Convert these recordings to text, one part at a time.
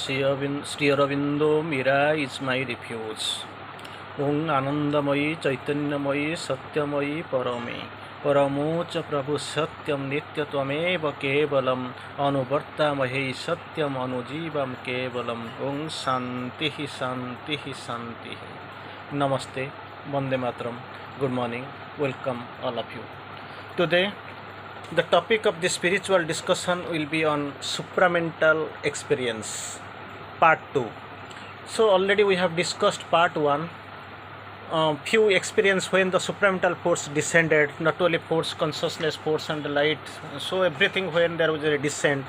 Sri Aurobindo Mira is my refuge. Om Anandamayi Chaitanyamayi Satyamayi Parame Paramocha Prabhu Satyam Nityatwameva Kevalam Anuvartamahe Satyam Anujivam Kevalam Om Shantihi Shantihi Shantihi. Namaste, Vande Mataram, good morning, welcome all of you. Today the topic of the spiritual discussion will be on supramental experience, part 2. So already we have discussed part 1, few experience when the supramental force descended, not only force, consciousness, force and light, so everything when there was a descent.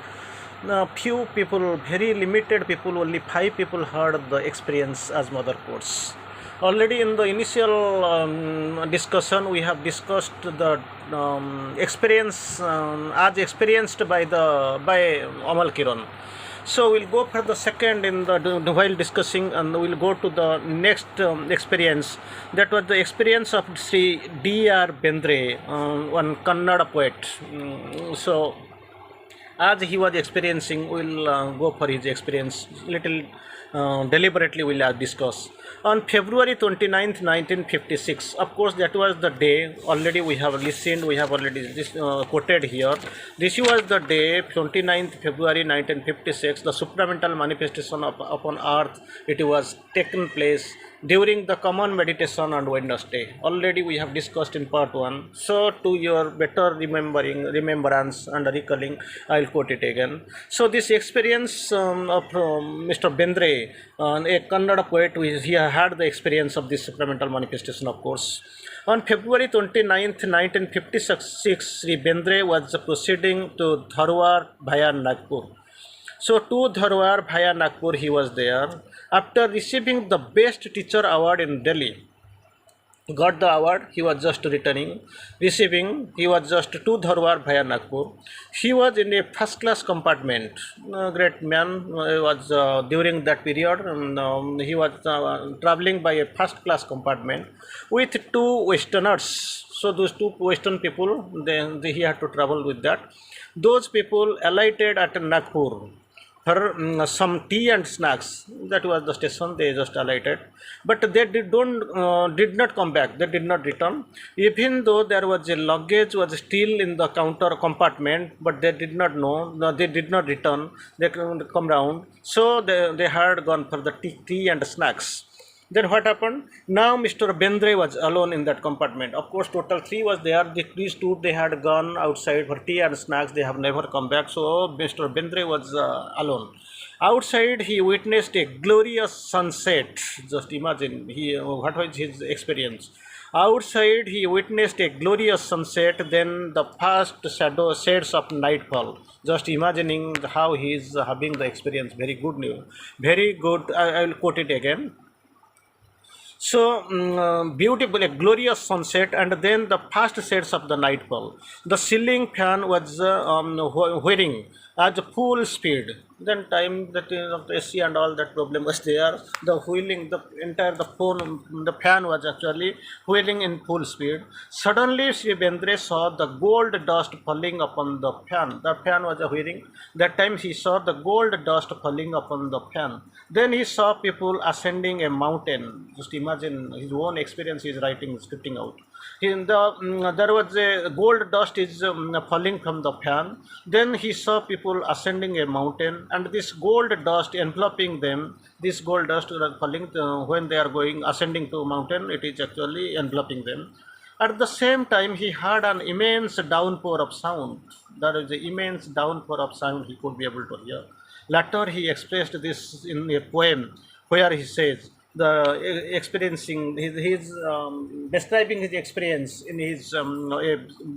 Few people, very limited people, only 5 people heard the experience as mother course. Already in the initial discussion we have discussed the experience as experienced by Amal Kiran. So we'll go for the second in the while discussing, and we'll go to the next experience. That was the experience of Sri D.R. Bendre, one Kannada poet. So as he was experiencing, we'll go for his experience little deliberately. We'll discuss on February 29th, 1956. Of course, that was the day. Already we have listened, we have already quoted here. This was the day, 29th February 1956, the supramental manifestation upon earth. It was taken place during the common meditation on Wednesday. Already we have discussed in part 1. So to your better remembrance and recalling, I will quote it again. So this experience of Mr. Bendre, a Kannada poet, he had the experience of this supramental manifestation, of course. On February 29th, 1956, Sri Bendre was proceeding to Dharwar via Nagpur. So to Dharwar via Nagpur he was there. After receiving the best teacher award in Delhi, got the award, he was just returning, receiving, he was just to Dharwar via Nagpur. He was in a first class compartment. Great man was during that period, he was traveling by a first class compartment with 2 Westerners. So those 2 Western people, he had to travel with that. Those people alighted at Nagpur for some tea and snacks. That was the station. They just alighted, but they did not come back. They did not return, even though there was a luggage was still in the counter compartment. But they did not know. They did not return. They couldn't come round. So they had gone for the tea and snacks. Then what happened? Now Mr. Bendre was alone in that compartment. Of course, total 3 was there. These 2, they had gone outside for tea and snacks. They have never come back. So Mr. Bendre was alone. Outside, he witnessed a glorious sunset. Just imagine what was his experience. Outside, he witnessed a glorious sunset. Then the first shades of nightfall. Just imagining how he is having the experience. Very good news. Very good. I will quote it again. So beautiful, a glorious sunset, and then the first shades of the nightfall. The ceiling fan was whirring at full speed. Then time that of the AC and all that problem was there. The wheeling, the fan was actually wheeling in full speed. Suddenly, Sri Bendre saw the gold dust falling upon the fan. The fan was whirring. That time he saw the gold dust falling upon the fan. Then he saw people ascending a mountain. Just imagine his own experience. He is writing, scripting out. There was a gold dust is falling from the fan. Then he saw people ascending a mountain, and this gold dust enveloping them. This gold dust falling when they are going ascending to a mountain. It is actually enveloping them. At the same time, he heard an immense downpour of sound. There is an immense downpour of sound he could be able to hear. Later, he expressed this in a poem where he says, experiencing his describing his experience in his a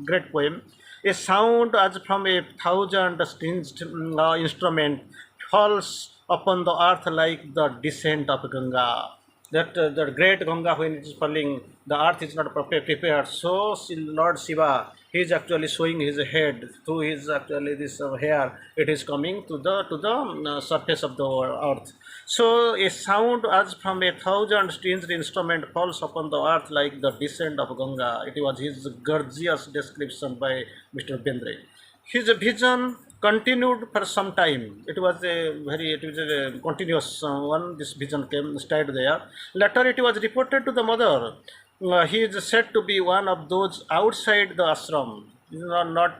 great poem. A sound as from 1,000 stringed instrument falls upon the earth like the descent of Ganga. That the great Ganga, when it is falling, the earth is not prepared. So Lord Shiva, he is actually showing his head through his actually this hair. It is coming to the surface of the earth. So a sound as from 1,000 stringed instrument falls upon the earth like the descent of Ganga. It was his gorgeous description by Mr. Bendre. His vision continued for some time. It was a continuous one. This vision came, stayed there. Later, it was reported to the mother. He is said to be one of those outside the ashram. Not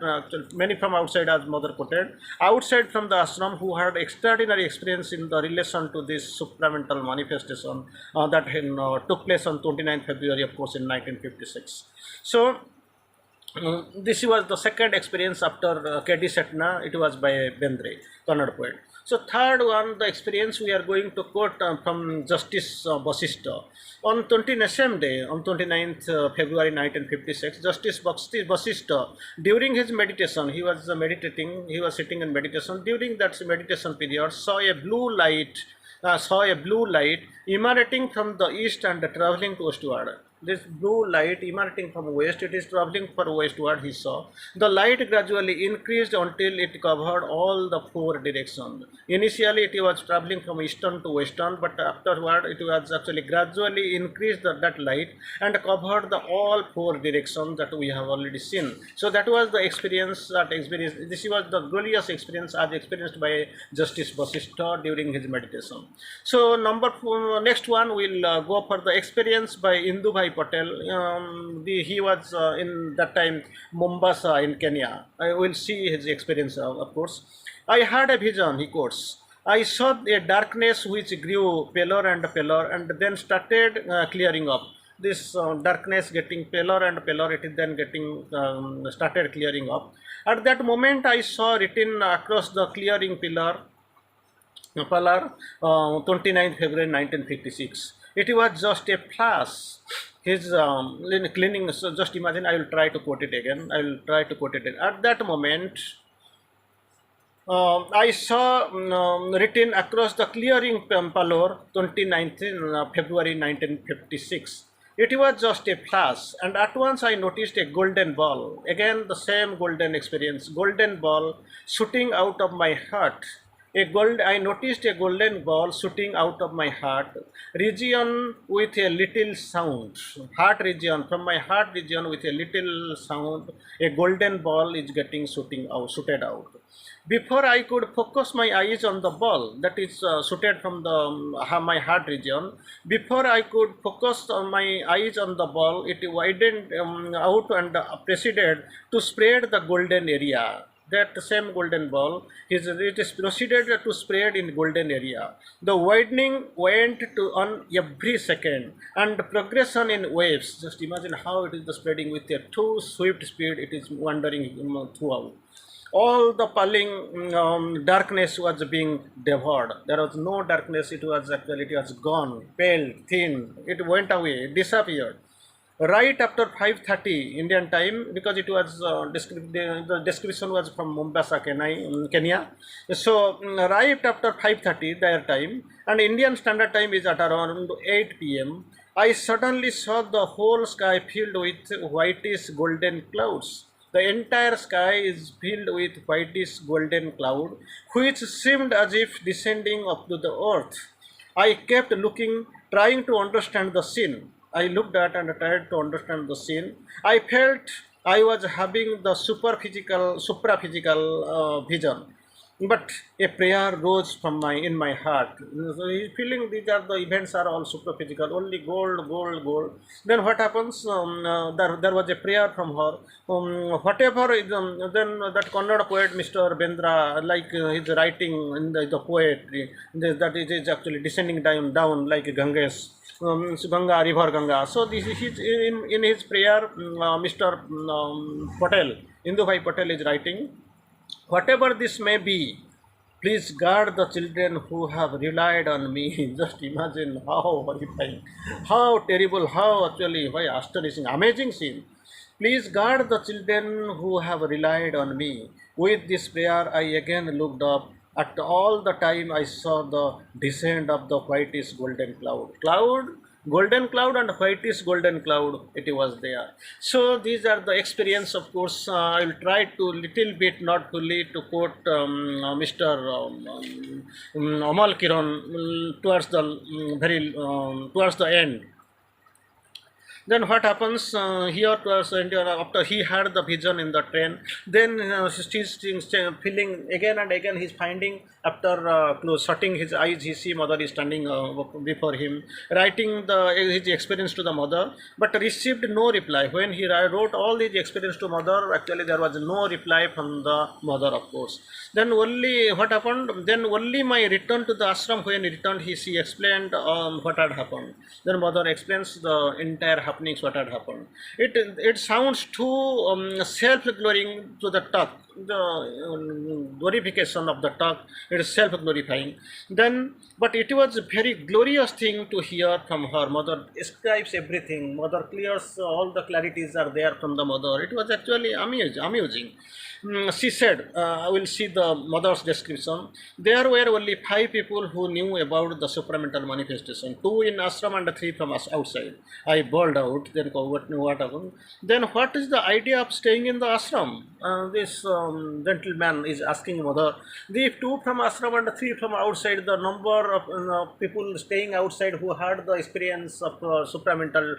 many from outside, as mother quoted, outside from the ashram who had extraordinary experience in the relation to this supramental manifestation that took place on 29th February, of course, in 1956. So this was the second experience after K.D. Setna. It was by Bendre, Kannada poet. So third one, the experience we are going to quote from Justice Basista. On 29th same day, on 29th February 1956, Justice Basista, during his meditation, he was meditating, he was sitting in meditation. During that meditation period, saw a blue light emanating from the east and traveling westward. This blue light emanating from west, it is traveling for westward, he saw. The light gradually increased until it covered all the four directions. Initially, it was traveling from eastern to western, but afterward, it was actually gradually increased that light and covered the all four directions that we have already seen. So that was the experience, this was the glorious experience as experienced by Justice Basista during his meditation. So next one will go for the experience by Indubhai Patel. He was in that time Mombasa in Kenya. I will see his experience, of course. I had a vision, he quotes. I saw a darkness which grew paler and paler and then started clearing up. This darkness getting paler and paler, it is then getting started clearing up. At that moment, I saw written across the clearing pillar, 29th February 1956. It was just a flash. His cleaning, so just imagine, I will try to quote it again. At that moment, I saw written across the clearing pillar, 29th February 1956. It was just a flash, and at once I noticed a golden ball. Again, the same golden experience. Golden ball shooting out of my heart. I noticed a golden ball shooting out of my heart region with a little sound. Heart region, from my heart region with a little sound, a golden ball is getting shooted out. Before I could focus my eyes on the ball that is shooted from the my heart region, before I could focus on my eyes on the ball, it widened out and proceeded to spread the golden area. That same golden ball it is proceeded to spread in golden area. The widening went to on every second and progression in waves. Just imagine how it is spreading with a too swift speed. It is wandering throughout. All the pulling darkness was being devoured. There was no darkness. It was gone, pale, thin. It went away, disappeared. Right after 5:30 Indian time, because it was the description was from Mombasa, Kenya. So right after 5:30 their time, and Indian Standard Time is at around 8 p.m. I suddenly saw the whole sky filled with whitish golden clouds. The entire sky is filled with whitish golden cloud, which seemed as if descending up to the earth. I kept looking, trying to understand the scene. I looked at and tried to understand the scene. I felt I was having the supraphysical vision. But a prayer rose from my heart. So feeling these are the events are all supraphysical, only gold, gold, gold. Then what happens? There was a prayer from her. Whatever is, then that Kannada poet Mr. Bendra, like his writing in the poetry, that it is actually descending down like Ganges. Ganga, river Ganga. So this is in his prayer, Mr. Patel, Indubhai Patel is writing, whatever this may be, please guard the children who have relied on me. Just imagine how horrifying, how terrible, how actually, why astonishing, amazing scene. Please guard the children who have relied on me. With this prayer, I again looked up. At all the time, I saw the descent of the whitish golden cloud, golden cloud and whitish golden cloud. It was there. So these are the experience. Of course, I will try to little bit, not fully, to quote Mr. Amal Kiran towards the towards the end. Then what happens here was after he had the vision in the train, then he's feeling again and again he's finding after shutting his eyes he see mother is standing before him, writing his experience to the mother, but received no reply. When he wrote all his experience to mother, actually there was no reply from the mother, of course. Then only what happened? Then only my return to the ashram. When he returned, she explained what had happened. Then mother explains the entire happenings what had happened. It sounds too self-glorying to the talk. The glorification of the talk, it is self-glorifying. Then, but it was a very glorious thing to hear from her. Mother describes everything. Mother clears all the clarities are there from the mother. It was actually amusing. She said, I will see the mother's description. There were only 5 people who knew about the supramental manifestation, 2 in ashram and 3 from us outside. I bawled out. Then what happened? Then what is the idea of staying in the ashram? This gentleman is asking mother. If 2 from ashram and 3 from outside, the number of people staying outside who had the experience of supramental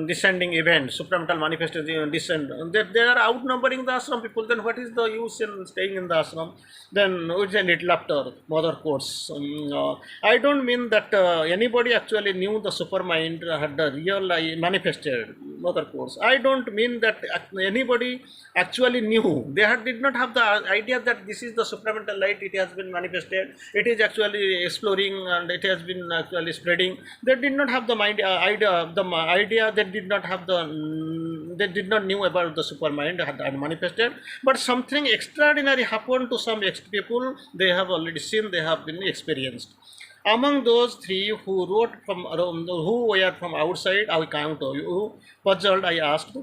descending event, supramental manifestation descent, they are outnumbering the ashram people. Then what is the use in staying in the ashram? Then with a little laughter, mother quotes, I don't mean that anybody actually knew the supermind had the real manifested. Mother quotes, I don't mean that anybody actually knew. They did not have the idea that this is the supramental light. It has been manifested. It is actually exploring and it has been actually spreading. They did not have the idea. They did not have they did not knew about the supermind had manifested. But something extraordinary happened to some people. They have already seen. They have been experienced. Among those 3 who wrote from who were from outside, I count you. Puzzled, I asked,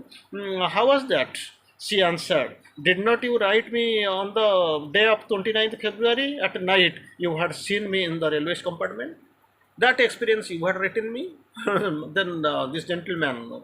how was that? She answered, did not you write me on the day of 29th February at night? You had seen me in the railway compartment. That experience you had written me. Then this gentleman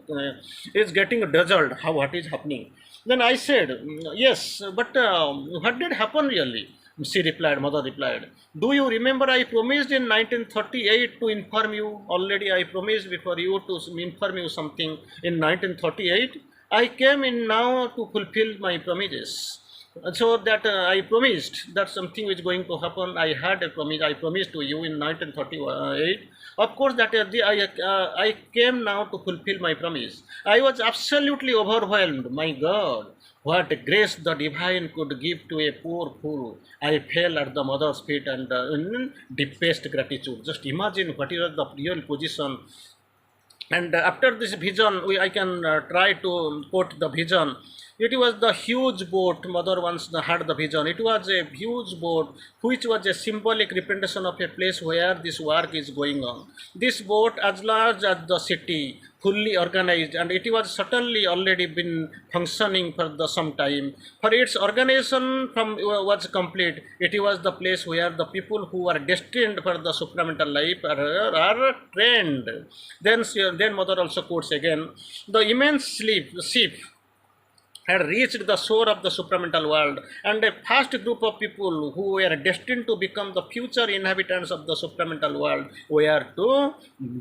is getting dazzled how what is happening. Then I said, yes, but what did happen really? She replied, mother replied, do you remember I promised in 1938 to inform you? Already I promised before you to inform you something in 1938. I came in now to fulfill my promises. So that I promised that something is going to happen. I had a promise. I promised to you in 1938. Of course, that I came now to fulfill my promise. I was absolutely overwhelmed. My God, what grace the divine could give to a poor fool. I fell at the mother's feet and in deepest gratitude. Just imagine what is the real position. And after this vision, I can try to quote the vision. It was the huge boat. Mother once had the vision. It was a huge boat which was a symbolic representation of a place where this work is going on. This boat, as large as the city, fully organized, and it was certainly already been functioning for some time. For its organization was complete, it was the place where the people who are destined for the supramental life are trained. Then mother also quotes again, the immense ship had reached the shore of the supramental world, and a vast group of people who were destined to become the future inhabitants of the supramental world were to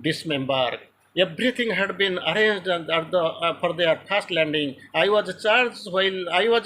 disembark. Everything had been arranged for their fast landing. I was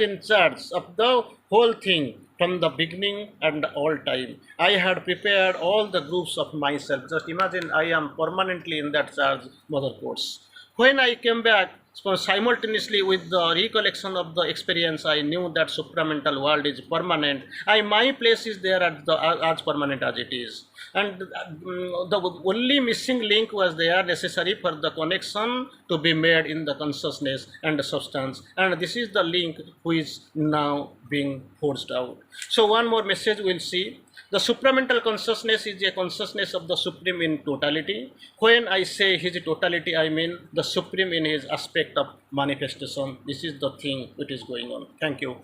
in charge of the whole thing from the beginning and all time. I had prepared all the groups of myself. Just imagine I am permanently in that charge, mother quotes. When I came back, so simultaneously with the recollection of the experience, I knew that supramental world is permanent. My place is there as permanent as it is. And the only missing link was there necessary for the connection to be made in the consciousness and the substance. And this is the link which is now being forced out. So one more message we'll see. The supramental consciousness is a consciousness of the Supreme in totality. When I say his totality, I mean the Supreme in his aspect of manifestation. This is the thing which is going on. Thank you.